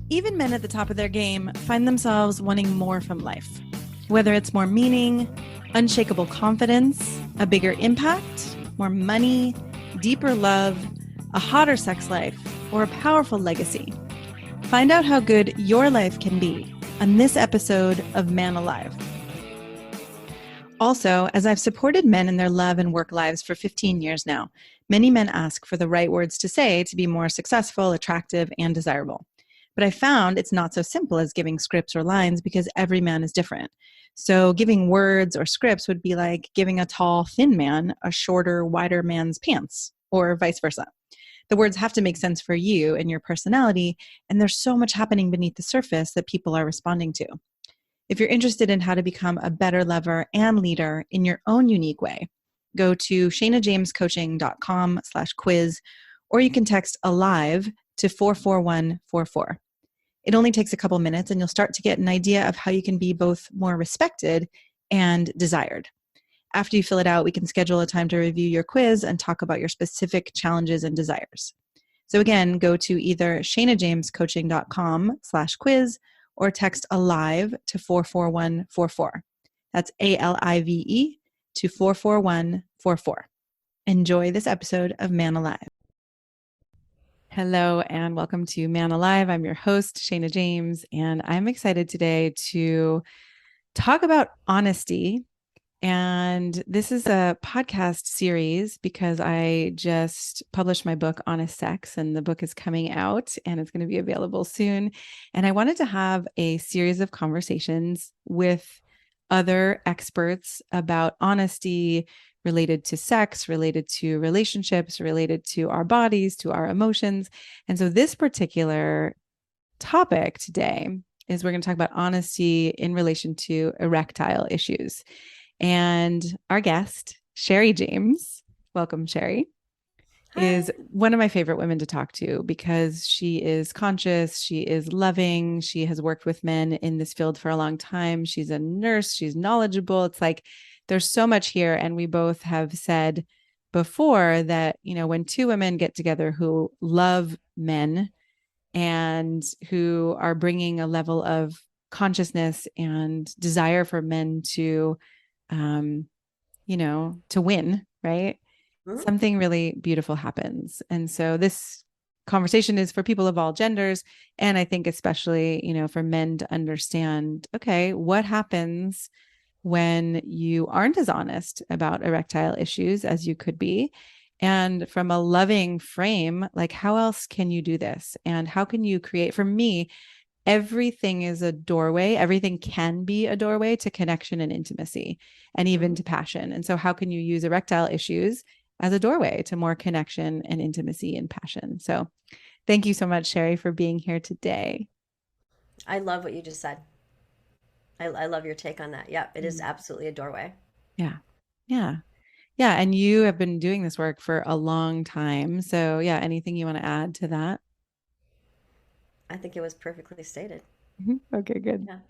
Even men at the top of their game find themselves wanting more from life. Whether it's more meaning, unshakable confidence, a bigger impact, more money, deeper love, a hotter sex life, or a powerful legacy. Find out how good your life can be on this episode of Man Alive. Also, as I've supported men in their love and work lives for 15 years now, many men ask for the right words to say to be more successful, attractive, and desirable. But I found it's not so simple as giving scripts or lines because every man is different. So giving words or scripts would be like giving a tall, thin man a shorter, wider man's pants, or vice versa. The words have to make sense for you and your personality, and there's so much happening beneath the surface that people are responding to. If you're interested in how to become a better lover and leader in your own unique way, go to shanajamescoaching.com/quiz, or you can text ALIVE to 44144. It only takes a couple minutes and you'll start to get an idea of how you can be both more respected and desired. After you fill it out, we can schedule a time to review your quiz and talk about your specific challenges and desires. So again, go to either shanajamescoaching.com/quiz or text ALIVE to 44144. That's ALIVE to 44144. Enjoy this episode of Man Alive. Hello and welcome to Man Alive. I'm your host, Shari James, and I'm excited today to talk about honesty. And this is a podcast series because I just published my book, Honest Sex, and the book is coming out and it's going to be available soon. And I wanted to have a series of conversations with other experts about honesty related to sex, related to relationships, related to our bodies, to our emotions. And so this particular topic today is we're going to talk about honesty in relation to erectile issues. And our guest, Shari James, welcome, Shari, is one of my favorite women to talk to because she is conscious, she is loving, she has worked with men in this field for a long time. She's a nurse, she's knowledgeable. It's like there's so much here. And we both have said before that, you know, when two women get together who love men and who are bringing a level of consciousness and desire for men to to win, right? Mm-hmm. Something really beautiful happens. And so this conversation is for people of all genders. And I think especially, for men to understand, okay, what happens when you aren't as honest about erectile issues as you could be? And from a loving frame, like how else can you do this? And how can you create, for me, everything is a doorway. Everything can be a doorway to connection and intimacy and even to passion. And so how can you use erectile issues as a doorway to more connection and intimacy and passion? So thank you so much, Shari, for being here today. I love what you just said. I love your take on that. Yeah, it is absolutely a doorway. Yeah. Yeah. Yeah. And you have been doing this work for a long time. So yeah, anything you want to add to that? I think it was perfectly stated. Okay, good. Yeah.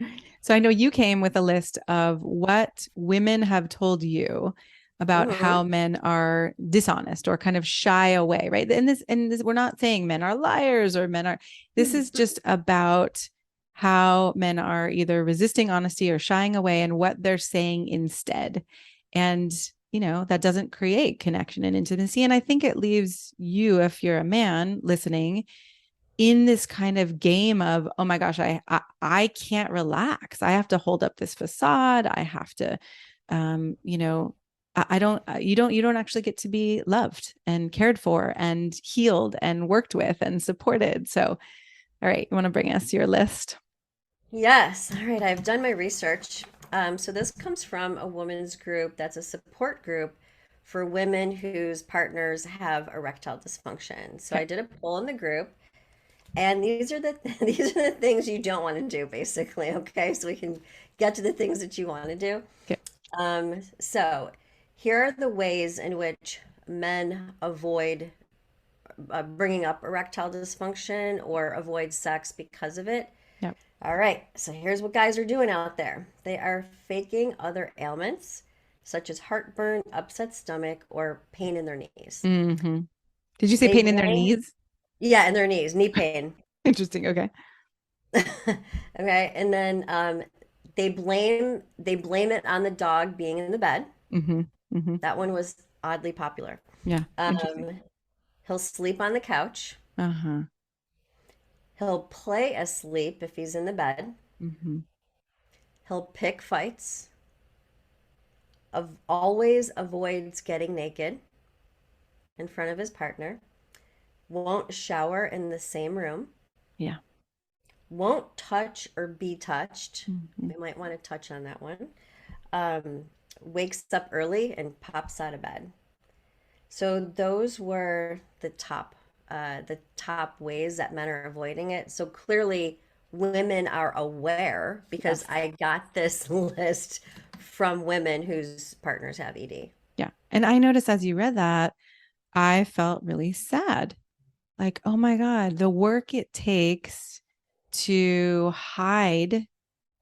So I know you came with a list of what women have told you about how men are dishonest or kind of shy away, right? And this, we're not saying men are liars or men are, this is just about how men are either resisting honesty or shying away and what they're saying instead. And, that doesn't create connection and intimacy. And I think it leaves you, if you're a man listening, in this kind of game of, oh my gosh, I can't relax. I have to hold up this facade. I have to, you don't actually get to be loved and cared for and healed and worked with and supported. So, all right, you want to bring us your list? Yes. All right. I've done my research. So this comes from a women's group that's a support group for women whose partners have erectile dysfunction. So I did a poll in the group. And these are the these are the things you don't want to do, basically. Okay, so we can get to the things that you want to do. Okay. So here are the ways in which men avoid bringing up erectile dysfunction or avoid sex because of it. Yep. All right, so here's what guys are doing out there. They are faking other ailments such as heartburn, upset stomach, or pain in their knees. Did you say pain in their knees? Yeah, in their knees, knee pain. Interesting. Okay. Okay, and then they blame it on the dog being in the bed. Mm-hmm. Mm-hmm. That one was oddly popular. Yeah. Interesting. Um, he'll sleep on the couch. Uh-huh. He'll play asleep if he's in the bed. Mm-hmm. He'll pick fights. Always avoids getting naked in front of his partner. Won't shower in the same room. Yeah. Won't touch or be touched. Mm-hmm. We might want to touch on that one. Um, Wakes up early and pops out of bed. So those were the top ways that men are avoiding it. So clearly, women are aware because Yes. I got this list from women whose partners have ED. Yeah. And I noticed as you read that, I felt really sad. Like, oh my God, the work it takes to hide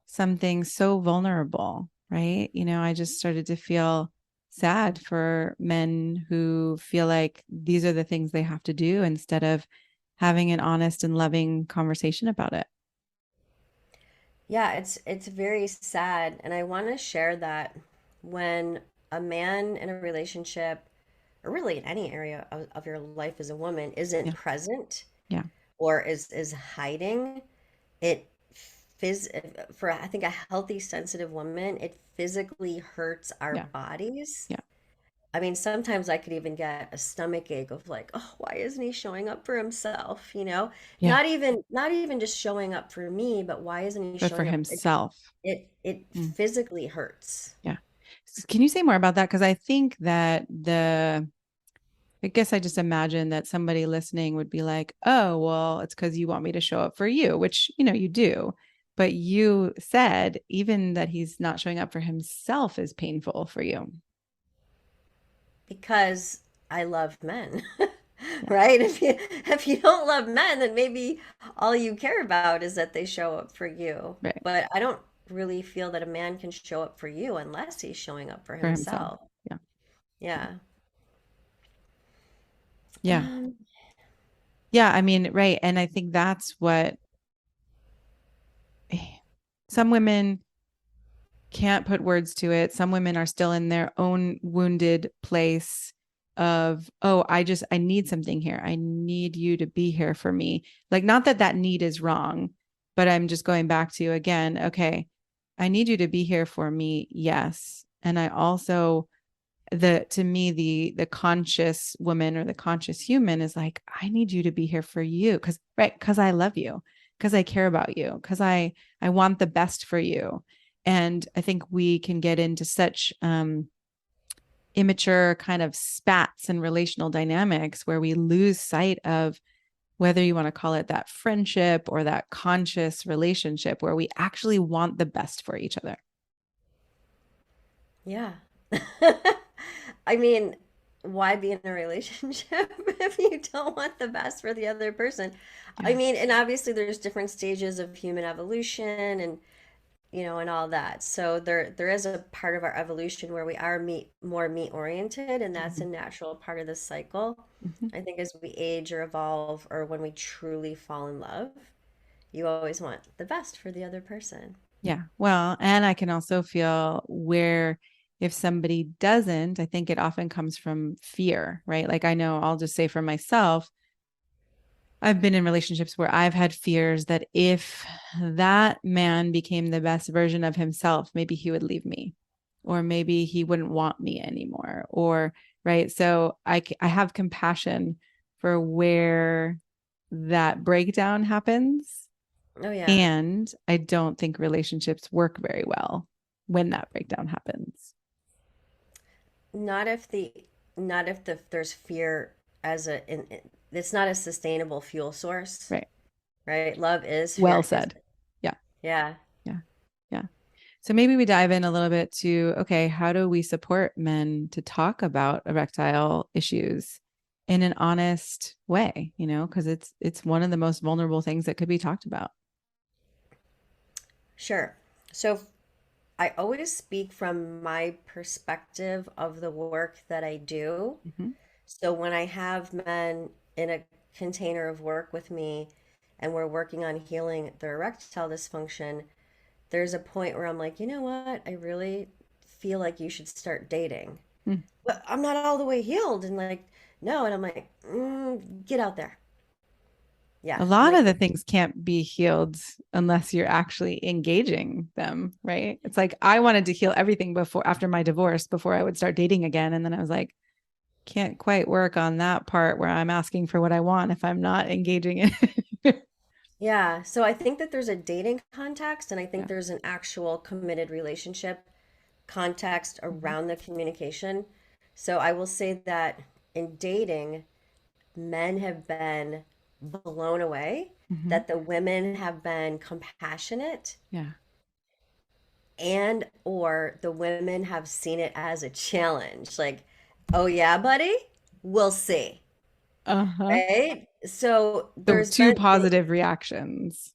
something so vulnerable, right? I just started to feel sad for men who feel like these are the things they have to do instead of having an honest and loving conversation about it. Yeah, it's very sad, and I want to share that when a man in a relationship, or really in any area of your life as a woman, isn't Yeah. present Yeah. or is hiding, it phys for I think a healthy, sensitive woman, it physically hurts our Yeah. bodies. Yeah. I mean, sometimes I could even get a stomach ache of like, oh, why isn't he showing up for himself? Yeah. Not even just showing up for me, but why isn't he But for showing up? himself. It Mm, physically hurts. yeah. Can you say more about that? Because I think that I guess I just imagine that somebody listening would be like, oh, well, it's because you want me to show up for you, which, you do. But you said even that he's not showing up for himself is painful for you. Because I love men. Yeah. Right? If you don't love men, then maybe all you care about is that they show up for you. Right. But I don't really feel that a man can show up for you unless he's showing up for For himself. himself. Yeah. Yeah. Yeah. Yeah. Um, Yeah. I mean, right. And I think that's what some women can't put words to it. Some women are still in their own wounded place of, oh, I need something here. I need you to be here for me. Like, not that that need is wrong, but I'm just going back to again, okay, I need you to be here for me. Yes. And I also, to me, the conscious woman or the conscious human is like, I need you to be here for you. Cause I love you, cause I care about you, cause I want the best for you. And I think we can get into such immature kind of spats and relational dynamics where we lose sight of whether you want to call it that friendship or that conscious relationship where we actually want the best for each other. yeah. I mean, why be in a relationship if you don't want the best for the other person? I Yeah. mean, and obviously there's different stages of human evolution and and all that. So there is a part of our evolution where we are more meat oriented, and that's a Mm-hmm. natural part of the cycle. Mm-hmm. I think as we age or evolve, or when we truly fall in love, you always want the best for the other person. Yeah. Well, and I can also feel where if somebody doesn't, I think it often comes from fear, right? Like I know I'll just say for myself, I've been in relationships where I've had fears that if that man became the best version of himself, maybe he would leave me or maybe he wouldn't want me anymore or right. So I have compassion for where that breakdown happens. Oh yeah. And I don't think relationships work very well when that breakdown happens. Not if there's fear as it's not a sustainable fuel source, Right. right? Love is Well fear. said. Yeah. Yeah. Yeah. Yeah. So maybe we dive in a little bit to, okay, how do we support men to talk about erectile issues in an honest way, because it's one of the most vulnerable things that could be talked about. Sure. So I always speak from my perspective of the work that I do. Mm-hmm. So when I have men in a container of work with me and we're working on healing their erectile dysfunction, there's a point where I'm like, you know what? I really feel like you should start dating. Mm. But I'm not all the way healed. And like, no. And I'm like, get out there. Yeah. A I'm lot of like, the things can't be healed unless you're actually engaging them, right? It's like I wanted to heal everything before after my divorce before I would start dating again. And then I was like, can't quite work on that part where I'm asking for what I want if I'm not engaging it. yeah. So I think that there's a dating context, and I think Yeah. there's an actual committed relationship context Mhm. around the communication. So I will say that in dating, men have been blown away Mhm. that the women have been compassionate, Yeah. and or the women have seen it as a challenge. Like, oh yeah, buddy, we'll see. Uh-huh. Right? So So there's two been positive reactions.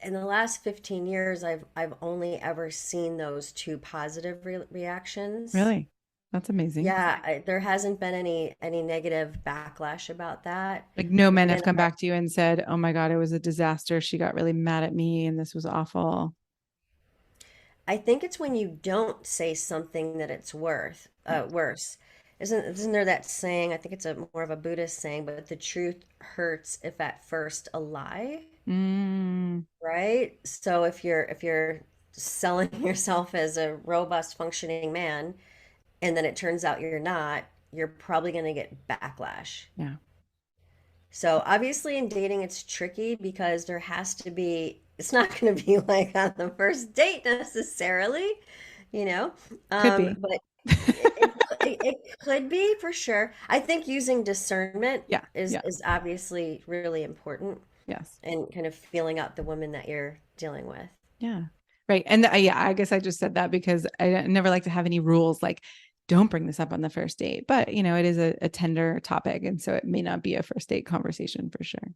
in the last 15 years, I've only ever seen those two positive reactions. Really? That's amazing. Yeah, there hasn't been any negative backlash about that. Like no men have Women come are, back to you and said, "Oh my God, it was a disaster. She got really mad at me and this was awful." I think it's when you don't say something that it's Yeah. worse. Isn't there that saying? I think it's a more of a Buddhist saying, but the truth hurts if at first a lie, Mm, right? So if you're selling yourself as a robust functioning man, and then it turns out you're not, you're probably going to get backlash. yeah. So obviously in dating it's tricky because there has to be, it's not going to be like on the first date necessarily, you know. Could be. But it could be for sure. I think using discernment Yeah. is Yeah. is obviously really important, Yes. and kind of feeling out the woman that you're dealing with. Yeah. Right. And yeah, I guess I just said that because I never like to have any rules like don't bring this up on the first date. But, it is a tender topic. And so it may not be a first date conversation for sure.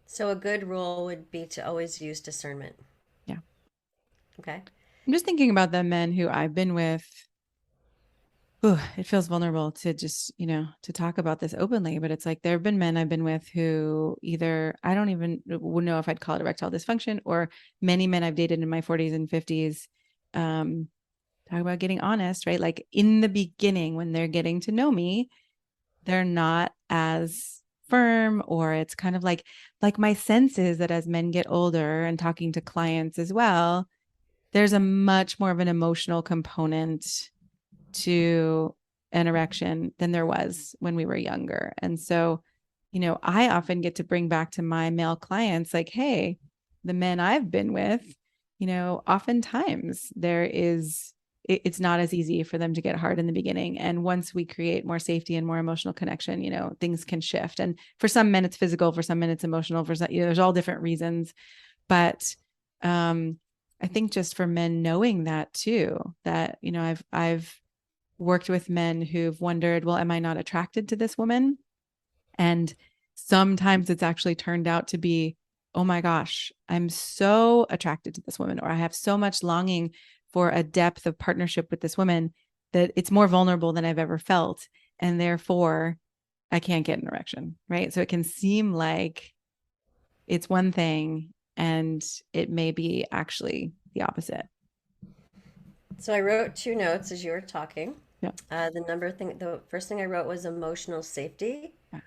So a good rule would be to always use discernment. Yeah. Okay. I'm just thinking about the men who I've been with. Ooh, it feels vulnerable to just, to talk about this openly, but it's like there have been men I've been with who either I don't even would know if I'd call it erectile dysfunction, or many men I've dated in my 40s and 50s. Talk about getting honest, right? Like in the beginning, when they're getting to know me, they're not as firm, or it's kind of like my sense is that as men get older and talking to clients as well, there's a much more of an emotional component to an erection than there was when we were younger. And so, I often get to bring back to my male clients, like, hey, the men I've been with, oftentimes it's not as easy for them to get hard in the beginning. And once we create more safety and more emotional connection, things can shift. And for some men, it's physical, for some men, it's emotional, for some, there's all different reasons. But I think just for men knowing that too, that, I've worked with men who've wondered, well, am I not attracted to this woman? And sometimes it's actually turned out to be, oh my gosh, I'm so attracted to this woman, or I have so much longing for a depth of partnership with this woman that it's more vulnerable than I've ever felt. And therefore, I can't get an erection, right? So it can seem like it's one thing and it may be actually the opposite. So I wrote two notes as you were talking. Yeah. The first thing I wrote was emotional safety. Yeah.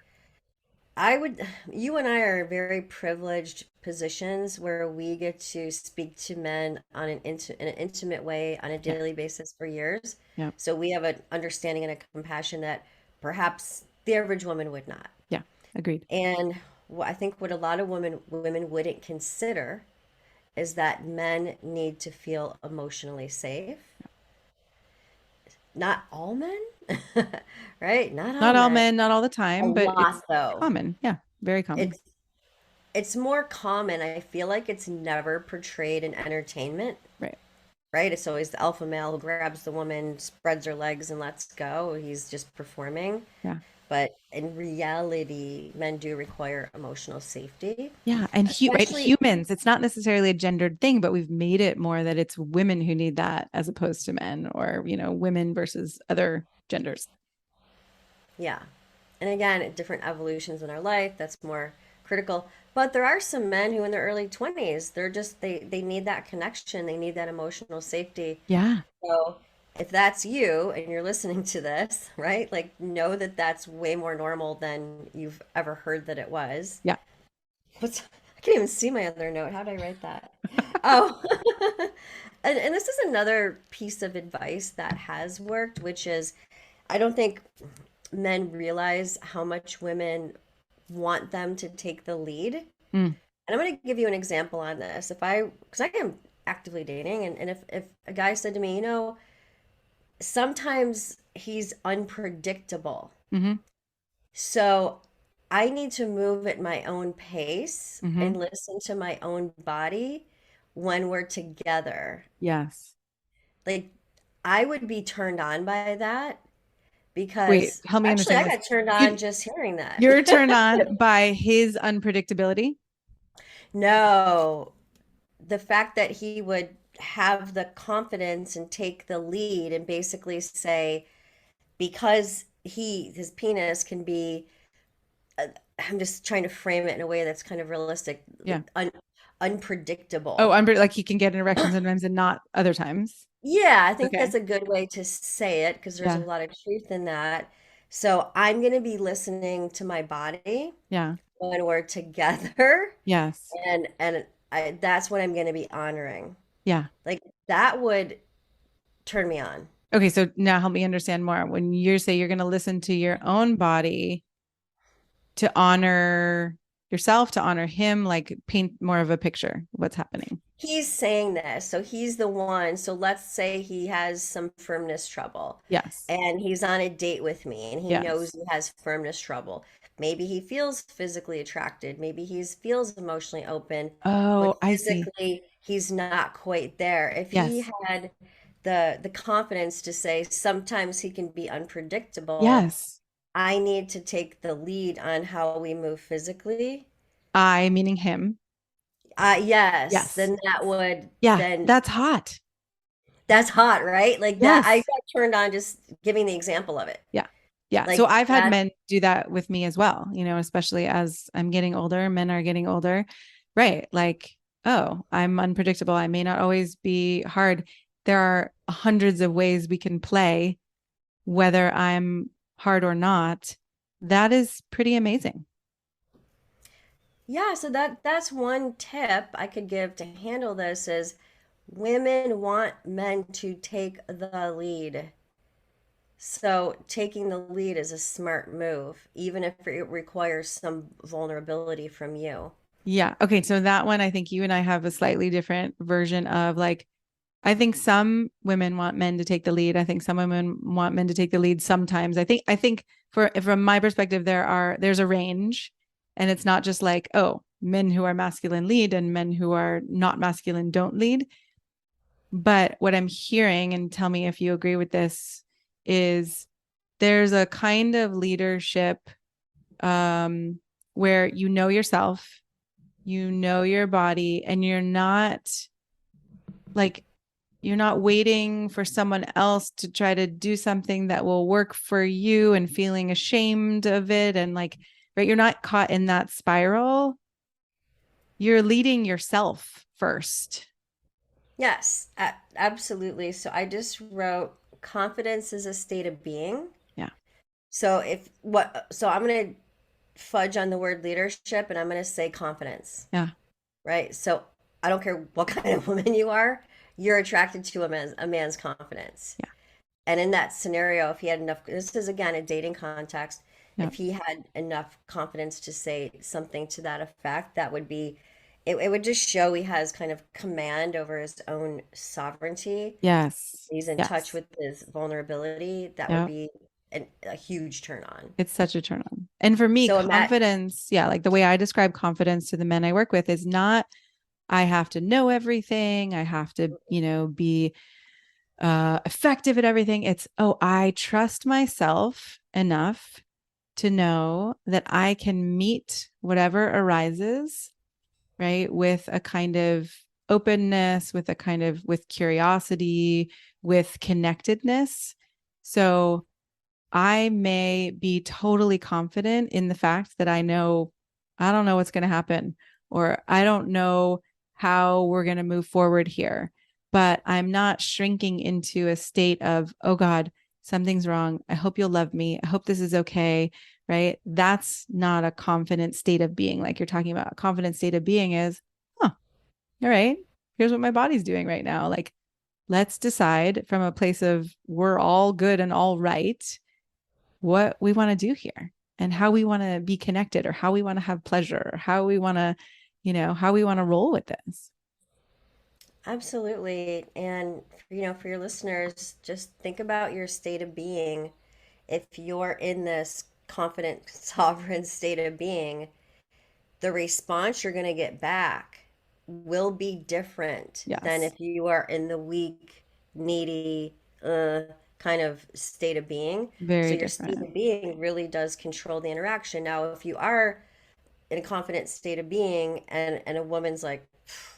You and I are in very privileged positions where we get to speak to men in an intimate way on a Yeah. daily basis for years. Yeah. So we have an understanding and a compassion that perhaps the average woman would not. Yeah. Agreed. And I think what a lot of women wouldn't consider is that men need to feel emotionally safe. Not all men, right? Not all Not all men. men, not all the A time, but lot it's though. common. Yeah. Very common. It's it's more common. I feel like it's never portrayed in entertainment, Right. right? It's always the alpha male who grabs the woman, spreads her legs, and lets go. He's just performing. Yeah. But in reality, men do require emotional safety, Yeah. And right. especially, Humans, it's not necessarily a gendered thing, but we've made it more that it's women who need that as opposed to men, or, women versus other genders. yeah. And again, different evolutions in our life, that's more critical. But there are some men who in their early 20s, they need that connection, they need that emotional safety. Yeah. So if that's you and you're listening to this, right? Like know that that's way more normal than you've ever heard that it was. Yeah. I can't even see my other note. How did I write that? Oh, and this is another piece of advice that has worked, which is I don't think men realize how much women want them to take the lead. And Mm. I'm going to give you an example on this. Because I am actively dating, and if a guy said to me, sometimes he's unpredictable. Hmm. So I need to move at my own pace Hmm. and listen to my own body when we're together. Yes. Like, I would be turned on by that Wait, because help me actually understand I this. got turned You, on just hearing that. you're turned on by his unpredictability. No, the fact that he would have the confidence and take the lead and basically say, because his penis can be uh, I'm just trying to frame it in a way that's kind of realistic, Yeah. Oh, unpredictable. like he can get an erection sometimes and not other times. Yeah, I think Okay. that's a good way to say it because there's a Yeah. lot of truth in that. So I'm going to be listening to my body Yeah. when we're together, Yes. that's what I'm going to be honoring. Yeah. Like that would turn me on. Okay. So now help me understand more. When you say you're going to listen to your own body to honor yourself, to honor him, like paint more of a picture of what's happening. He's saying this, so he's the one. So let's say he has some firmness trouble Yes. and he's on a date with me and he knows Yes. he has firmness trouble. Maybe he feels physically attracted, maybe he feels emotionally open, but Oh, I see. physically he's not quite there. If he Yes. had the confidence to say sometimes he can be unpredictable, Yes. I need to take the lead on how we move physically. I, meaning him. Yes, Yes. then that would Yeah. then That's hot. that's hot, right? Like that, I Yes. got turned on just giving the example of it. Yeah. Yeah. So Like I've had that, men do that with me as well, especially as I'm getting older, men are getting older. Right. Like, oh, I'm unpredictable. I may not always be hard. There are hundreds of ways we can play, whether I'm hard or not. That is pretty amazing. yeah, so that's one tip I could give to handle this is women want men to take the lead. So taking the lead is a smart move, even if it requires some vulnerability from you. Yeah. Okay. So that one, I think you and I have a slightly different version of like, I think some women want men to take the lead. I think some women want men to take the lead sometimes. I think from my perspective, there's a range and it's not just like, oh, men who are masculine lead and men who are not masculine don't lead. But what I'm hearing, and tell me if you agree with this, is there's a kind of leadership um, where you know yourself, you know your body, and like you're not waiting for someone else to try to do something that will work for you and feeling ashamed of it and like right, you're not caught in that spiral. You're leading yourself first. Yes, absolutely. So I just wrote confidence is a state of being. Yeah. So I'm going to fudge on the word leadership and I'm going to say confidence. Yeah. Right? So I don't care what kind of woman you are, you're attracted to a man's confidence. Yeah. And in that scenario, if he had enough, this is again a dating context, Yeah. if he had enough confidence to say something to that effect, that would be, it would just show he has kind of command over his own sovereignty. Yes. He's in touch Yes. with his vulnerability. That would Yeah. be a huge turn on. It's such a turn on. And for me, So Matt, confidence, yeah, like the way I describe confidence to the men I work with is not I have to know everything. I have to, be effective at everything. It's, oh, I trust myself enough to know that I can meet whatever arises, right? With a kind of openness, with curiosity, with connectedness. So I may be totally confident in the fact that I don't know what's going to happen, or I don't know how we're going to move forward here, but I'm not shrinking into a state of, oh God, something's wrong. I hope you'll love me. I hope this is okay. Right. That's not a confident state of being like you're talking about. A confident state of being is, huh, all right, here's what my body's doing right now. Like, let's decide from a place of we're all good and all right what we want to do here and how we want to be connected or how we want to have pleasure or how we want to, how we want to roll with this. Absolutely. And, for your listeners, just think about your state of being. If you're in this confident, sovereign state of being, the response you're going to get back will be different than Yes. if you are in the weak, needy, kind of state of being. So Very your state different. of being really does control the interaction. Now, if you are in a confident state of being and a woman's like,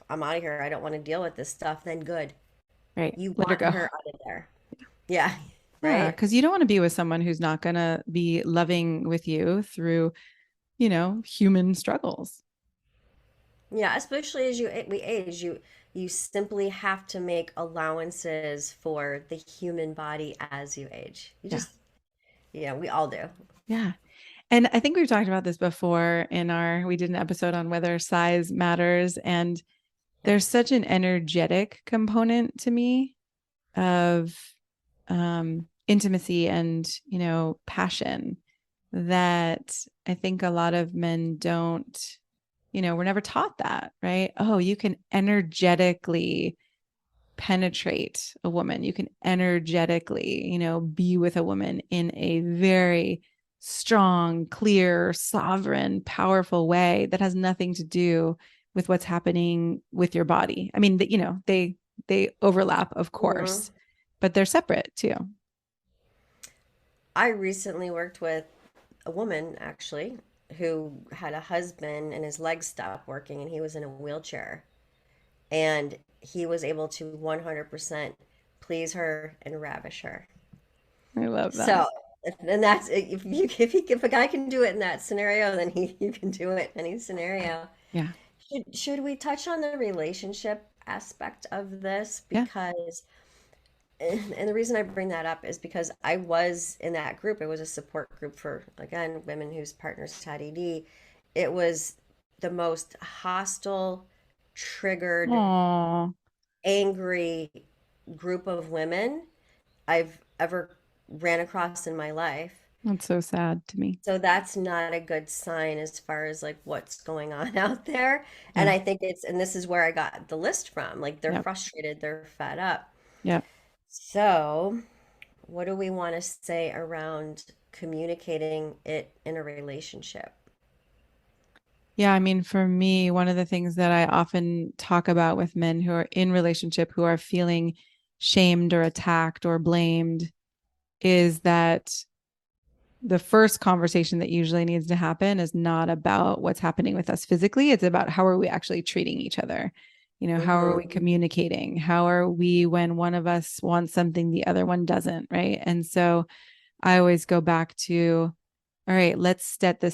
I'm out of here, I don't want to deal with this stuff, then good. Right. You Let her want go. her out of there. Yeah, Yeah. right? Cause you don't want to be with someone who's not going to be loving with you through, human struggles. Yeah, especially as we age, you simply have to make allowances for the human body as you age. You Yeah. just, yeah, we all do. Yeah. And I think we've talked about this before we did an episode on whether size matters. And there's Yes. such an energetic component to me of intimacy and, passion that I think a lot of men don't, we're never taught that, right? Oh, you can energetically penetrate a woman. You can energetically, be with a woman in a very strong, clear, sovereign, powerful way that has nothing to do with what's happening with your body. I mean, they overlap, of Hmm. course, but they're separate too. I recently worked with a woman actually who had a husband and his legs stopped working and he was in a wheelchair. And he was able to 100% please her and ravish her. I love that. So, and that's if a guy can do it in that scenario, then he you can do it in any scenario. Yeah. Should we touch on the relationship aspect of this? Yeah. Because, and the reason I bring that up is because I was in that group. It was a support group for, again, women whose partners had ED. It was the most hostile, triggered, Oh, angry group of women I've ever ran across in my life. that's so sad to me. So that's not a good sign as far as like what's going on out there. And Yeah. I think and this is where I got the list from. Like they're Yep. frustrated, they're fed up. Yep. So, what do we want to say around communicating it in a relationship? Yeah, I mean, for me, one of the things that I often talk about with men who are in relationship who are feeling shamed or attacked or blamed is that the first conversation that usually needs to happen is not about what's happening with us physically. It's about how are we actually treating each other? How are we Mm-hmm. communicating? How are we when one of us wants something, the other one doesn't, right? And so I always go back to, all right, let's set the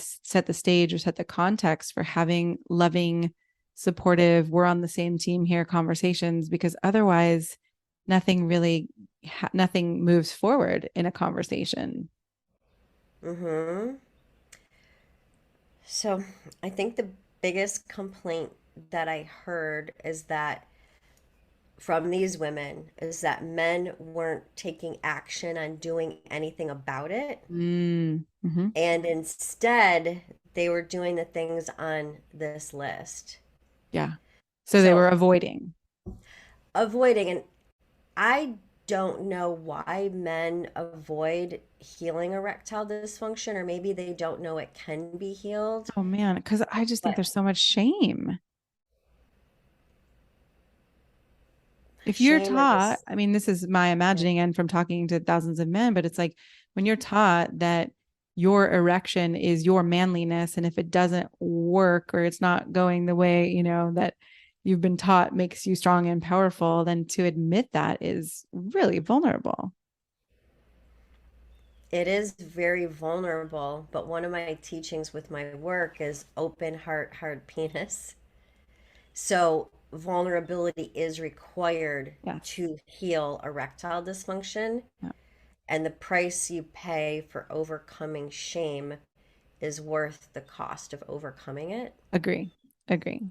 stage or set the context for having loving, supportive, we're on the same team here conversations, because otherwise nothing moves forward in a conversation. Mm-hmm. So, I think the biggest complaint that I heard is that from these women is that men weren't taking action on doing anything about it. Mm-hmm. And instead, they were doing the things on this list. Yeah. So they were So avoiding. avoiding, and I don't know why men avoid healing erectile dysfunction, or maybe they don't know it can be healed. Oh man, because I just think But there's so much shame. If you're shame or taught, this, I mean, this is my yeah. imagining and from talking to thousands of men, but it's like when you're taught that your erection is your manliness, and if it doesn't work or it's not going the way, that you've been taught makes you strong and powerful, then to admit that is really vulnerable. It is very vulnerable, but one of my teachings with my work is open heart, hard penis. So vulnerability is required Yes. to heal erectile dysfunction, Yeah. and the price you pay for overcoming shame is worth the cost of overcoming it. Agree. Agree.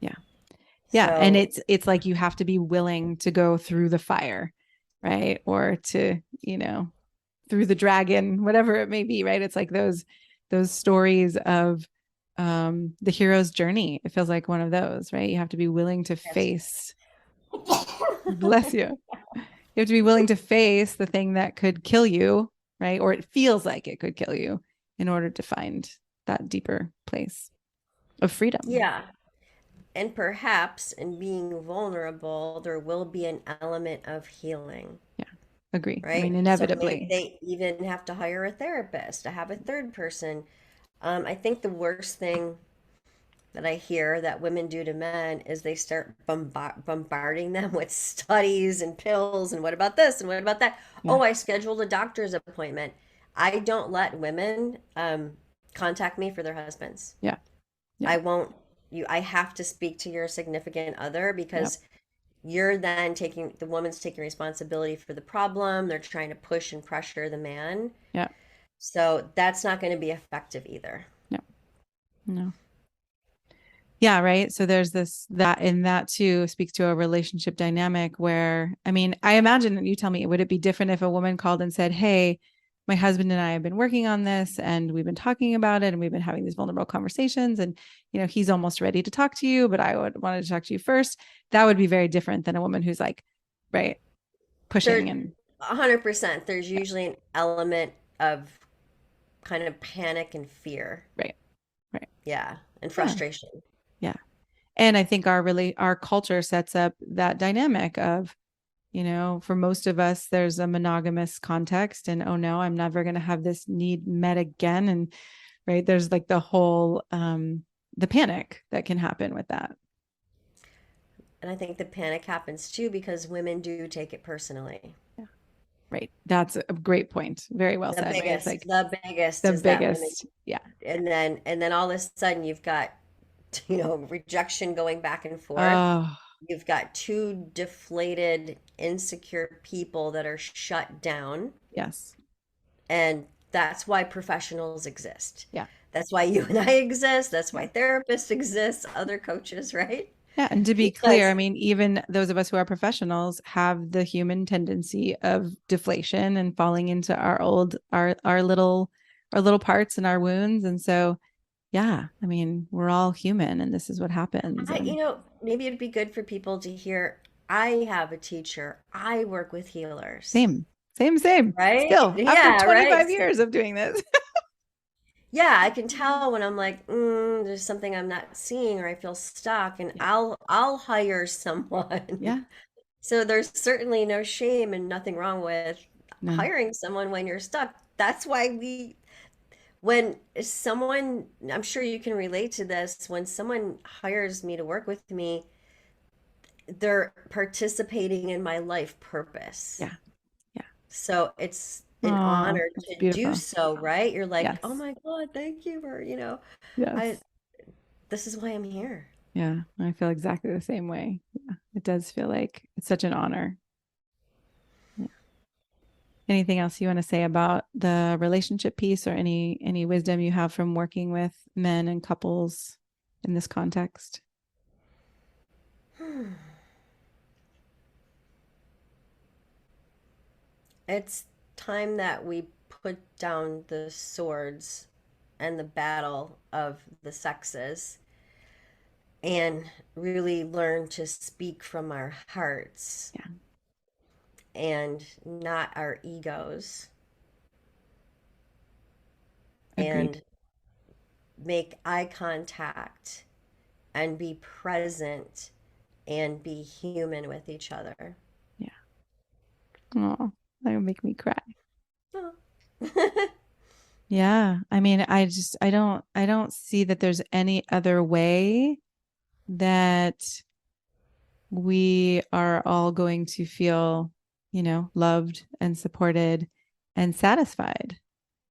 Yeah. Yeah. And So, it's like you have to be willing to go through the fire, right? Or to, through the dragon, whatever it may be, right? It's like those stories of the hero's journey. It feels like one of those, right? You have to be willing to yes. face, bless you. You have to be willing to face the thing that could kill you, right? Or it feels like it could kill you in order to find that deeper place of freedom. Yeah. And perhaps in being vulnerable, there will be an element of healing, Yeah. Agree. I mean, right? So maybe inevitably. they even have to hire a therapist to have a third person. I think the worst thing that I hear that women do to men is they start bombarding them with studies and pills and what about this and what about that? Yeah. Oh, I scheduled a doctor's appointment. I don't let women contact me for their husbands. Yeah. Yeah. I won't I have to speak to your significant other Yeah. because you're then taking the woman's taking responsibility for the problem. They're trying to push and pressure the man. Yeah. So that's not going to be effective either. Yeah. No. Yeah, right. So there's this that and that too speaks to a relationship dynamic where I mean, I imagine that you tell me, would it be different if a woman called and said, "Hey, my husband and I have been working on this and we've been talking about it and we've been having these vulnerable conversations and he's almost ready to talk to you, but I would wanted to talk to you first." That would be very different than a woman who's like, right, pushing There, and 100%, there's yeah, usually an element of kind of panic and fear. right, right. Yeah, and Yeah. frustration. Yeah. And I think our culture sets up that dynamic of for most of us, there's a monogamous context, and oh no, I'm never going to have this need met again. And right, there's like the panic that can happen with that. And I think the panic happens too because women do take it personally. Yeah. Right. That's a great point. Very well The said, right? It's biggest, like the biggest the is that women, biggest. Yeah. and then all of a sudden you've got, rejection going back and forth. Oh, You've got two deflated, insecure people that are shut down. yes. And that's why professionals exist. Yeah. That's why you and I exist. That's Yeah. why therapists exist, other coaches, right? Yeah. And to be clear, I Because mean, even those of us who are professionals have the human tendency of deflation and falling into our little parts and our wounds. And so yeah, I mean, we're all human and this is what happens. And maybe it'd be good for people to hear I have a teacher, I work with healers, same, same, same. right? Still, after Yeah, right. 25 years of doing this. Yeah, I can tell when I'm like, there's something I'm not seeing or I feel stuck, and Yeah. I'll hire someone. Yeah. So there's certainly no shame and nothing wrong with No. hiring someone when you're stuck. That's why when someone, I'm sure you can relate to this, when someone hires me to work with me, they're participating in my life purpose. Yeah. Yeah. So it's an Oh, honor that's to do beautiful. so, right? You're like, oh Yes. my God, thank you for, I, Yes. this is why I'm here. Yeah. I feel exactly the same way. Yeah. It does feel like it's such an honor. Yeah. Anything else you want to say about the relationship piece or any wisdom you have from working with men and couples in this context? It's time that we put down the swords and the battle of the sexes and really learn to speak from our hearts Yeah. and not our egos Agreed. and make eye contact and be present and be human with each other. Yeah. Oh, that would make me cry. Oh. Yeah. I mean, I don't see that there's any other way that we are all going to feel loved and supported and satisfied.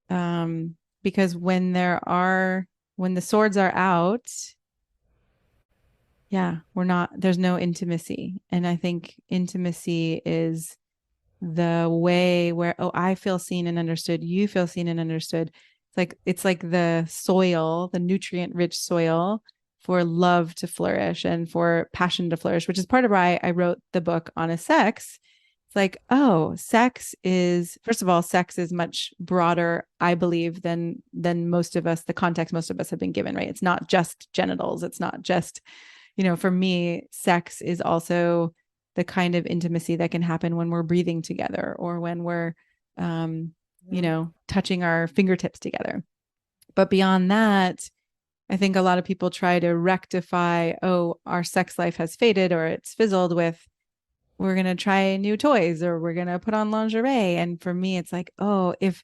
Because when the swords are out, yeah, there's no intimacy. And I think intimacy is the way where, oh, I feel seen and understood, you feel seen and understood. It's like the soil, the nutrient rich soil for love to flourish and for passion to flourish, which is part of why I wrote the book Honest Sex. It's like, oh, first of all, sex is much broader, I believe, than most of us, the context most of us have been given, right? It's not just genitals. It's not just, for me, sex is also the kind of intimacy that can happen when we're breathing together or when we're, touching our fingertips together. But beyond that, I think a lot of people try to rectify, oh, our sex life has faded or it's fizzled with, we're going to try new toys or we're going to put on lingerie. And for me, it's like, oh, if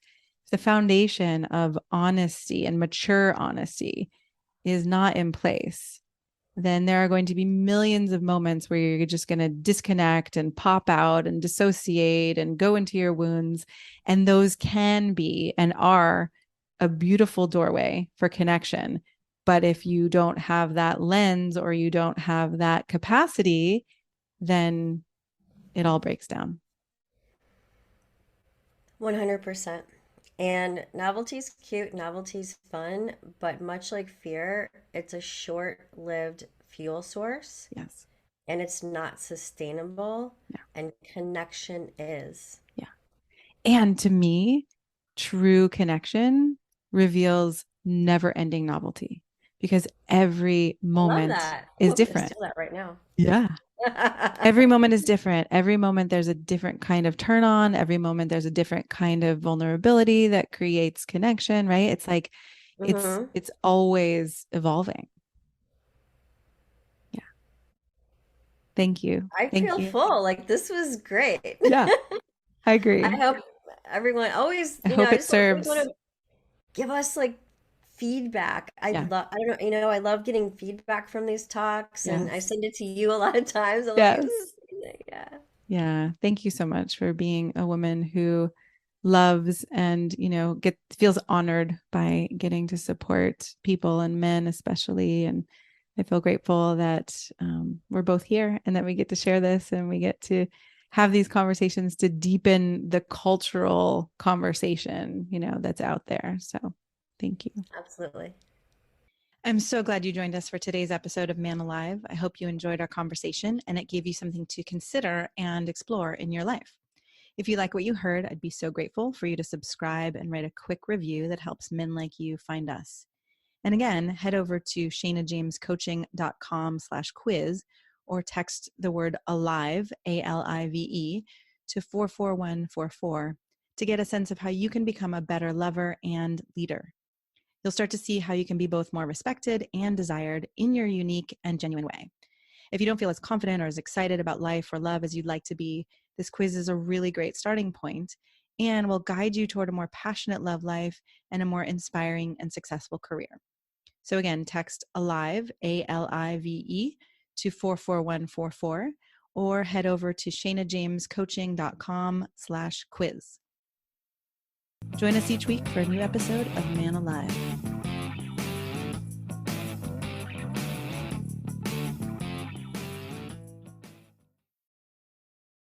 the foundation of honesty and mature honesty is not in place, then there are going to be millions of moments where you're just going to disconnect and pop out and dissociate and go into your wounds. And those can be and are a beautiful doorway for connection. But if you don't have that lens or you don't have that capacity, then it all breaks down. 100%. And novelty's cute, novelty's fun, but much like fear, it's a short-lived fuel source Yes. and it's not sustainable, Yeah. and connection is. Yeah. And to me, true connection reveals never ending novelty because every I love moment that. Oh, is I'm gonna different. steal that right now. Yeah. Every moment is different. Every moment there's a different kind of turn on. Every moment there's a different kind of vulnerability that creates connection, right? It's like Hmm. it's always evolving. Yeah. Thank you. I Thank feel you. full. Like this was great. Yeah, I I agree. hope everyone always, I hope I it just always want serves. to give us like feedback. Yeah. I don't know, I love getting feedback from these talks and I Yes. send it to you a lot of times. I'm like, this Yes. is amazing. Yeah. Yeah. Thank you so much for being a woman who loves and, feels honored by getting to support people and men, especially. And I feel grateful that we're both here and that we get to share this and we get to have these conversations to deepen the cultural conversation, that's out there. So thank you. Absolutely. I'm so glad you joined us for today's episode of Man Alive. I hope you enjoyed our conversation and it gave you something to consider and explore in your life. If you like what you heard, I'd be so grateful for you to subscribe and write a quick review that helps men like you find us. And again, head over to shanajamescoaching.com/quiz or text the word alive, ALIVE, to 44144 to get a sense of how you can become a better lover and leader. You'll start to see how you can be both more respected and desired in your unique and genuine way. If you don't feel as confident or as excited about life or love as you'd like to be, this quiz is a really great starting point and will guide you toward a more passionate love life and a more inspiring and successful career. So again, text ALIVE, ALIVE, to 44144 or head over to shanajamescoaching.com/quiz. Join us each week for a new episode of Man Alive.